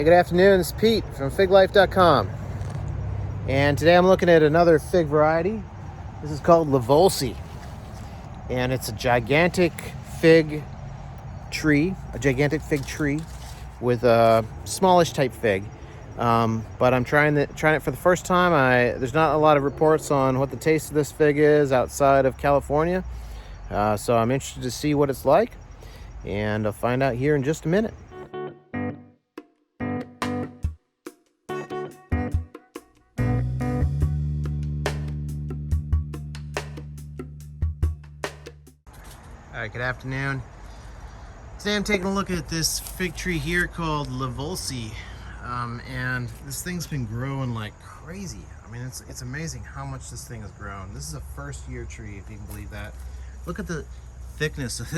Hey, good afternoon. It's Pete from FigLife.com. And today I'm looking at another fig variety. This is called LiVolsi. And it's a gigantic fig tree, with a smallish type fig. But I'm trying it for the first time. There's not a lot of reports on what the taste of this fig is outside of California. So I'm interested to see what it's like. And I'll find out here in just a minute. All right, good afternoon. Today I'm taking a look at this fig tree here called LiVolsi, and this thing's been growing like crazy. I mean, it's amazing how much this thing has grown. This is a first-year tree, if you can believe that. Look at the thickness of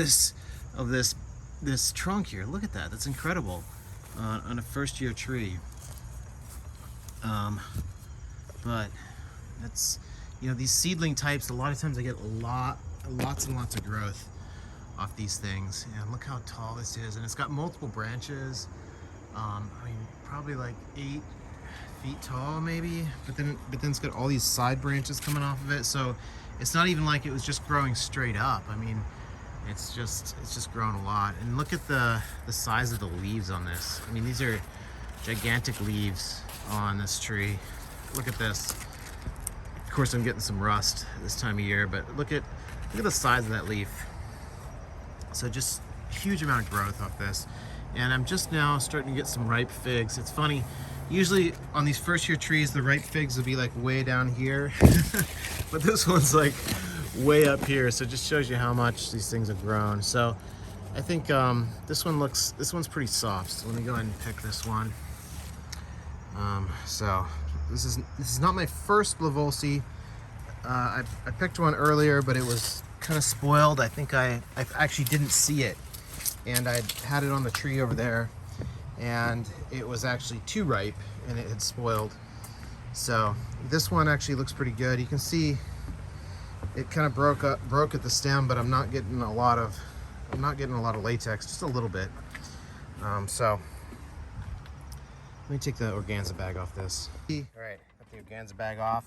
this trunk here. Look at that. That's incredible on a first-year tree. But that's, you know, these seedling types. A lot of times I get lots and lots of growth off these things, and look how tall this is, and it's got multiple branches. I mean, probably like 8 feet tall maybe, but then it's got all these side branches coming off of it, so it's not even like it was just growing straight up. I mean, it's just grown a lot. And look at the size of the leaves on this. I mean, these are gigantic leaves on this tree. Look at this. Of course, I'm getting some rust this time of year, but look at the size of that leaf. So just huge amount of growth off this. And I'm just now starting to get some ripe figs. It's funny, usually on these first year trees, the ripe figs will be like way down here. But this one's like way up here. So it just shows you how much these things have grown. So I think this one's pretty soft. So let me go ahead and pick this one. So this is not my first LiVolsi. I picked one earlier, but it was kind of spoiled. I think I actually didn't see it, and I had it on the tree over there, and it was actually too ripe and it had spoiled. So this one actually looks pretty good. You can see it kind of broke at the stem, but I'm not getting a lot of latex, just a little bit. So let me take the organza bag off this. All right, got the organza bag off.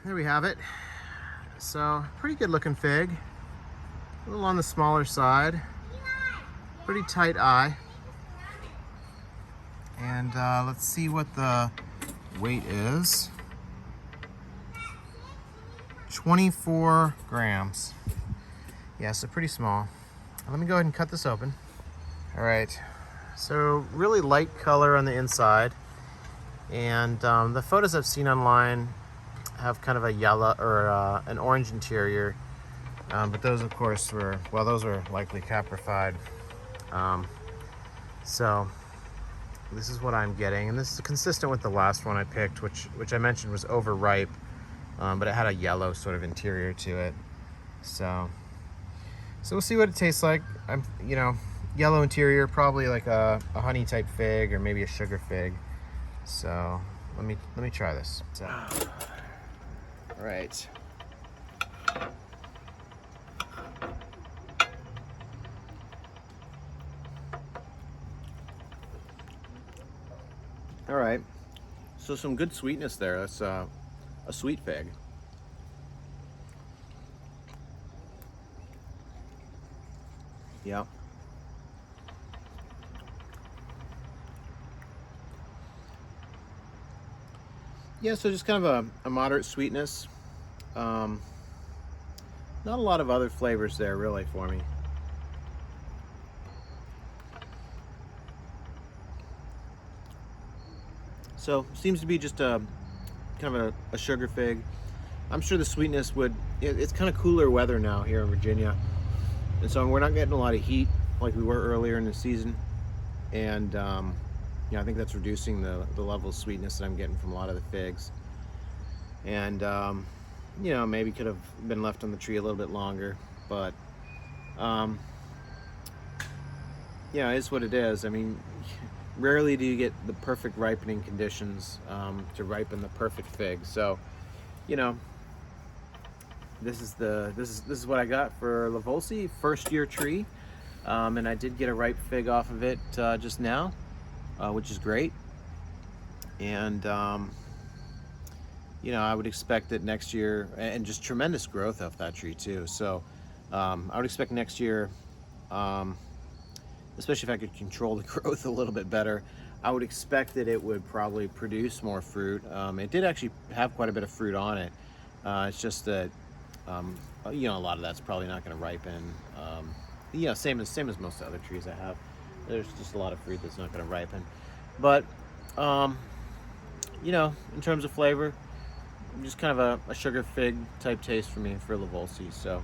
There we have it. So, pretty good looking fig. A little on the smaller side. Pretty tight eye. And let's see what the weight is. 24 grams. Yeah, so pretty small. Let me go ahead and cut this open. All right, so really light color on the inside. And the photos I've seen online have kind of a yellow or an orange interior, but those of course those were likely caprified. So this is what I'm getting, and this is consistent with the last one I picked, which I mentioned was overripe, but it had a yellow sort of interior to it. So we'll see what it tastes like. Yellow interior, probably like a honey type fig or maybe a sugar fig. So let me try this. So, right. All right. So some good sweetness there. That's a sweet fig. Yeah. Yeah, so just kind of a moderate sweetness. Not a lot of other flavors there really for me. So seems to be just kind of a sugar fig. I'm sure the sweetness it's kind of cooler weather now here in Virginia. And so we're not getting a lot of heat like we were earlier in the season. And I think that's reducing the level of sweetness that I'm getting from a lot of the figs. And maybe could have been left on the tree a little bit longer, but it is what it is. I mean, rarely do you get the perfect ripening conditions to ripen the perfect fig. So, this is what I got for LiVolsi, first year tree. And I did get a ripe fig off of it just now, which is great. And you know, I would expect that next year, and just tremendous growth off that tree too. So I would expect next year, especially if I could control the growth a little bit better, I would expect that it would probably produce more fruit. It did actually have quite a bit of fruit on it. It's just that, you know, a lot of that's probably not going to ripen. You know, same as most of the other trees I have. There's just a lot of fruit that's not going to ripen. But, you know, in terms of flavor, just kind of a sugar fig type taste for me for LiVolsi. So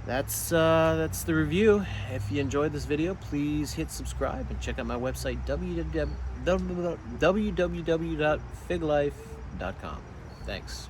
that's the review. If you enjoyed this video, please hit subscribe and check out my website www.figlife.com. Thanks.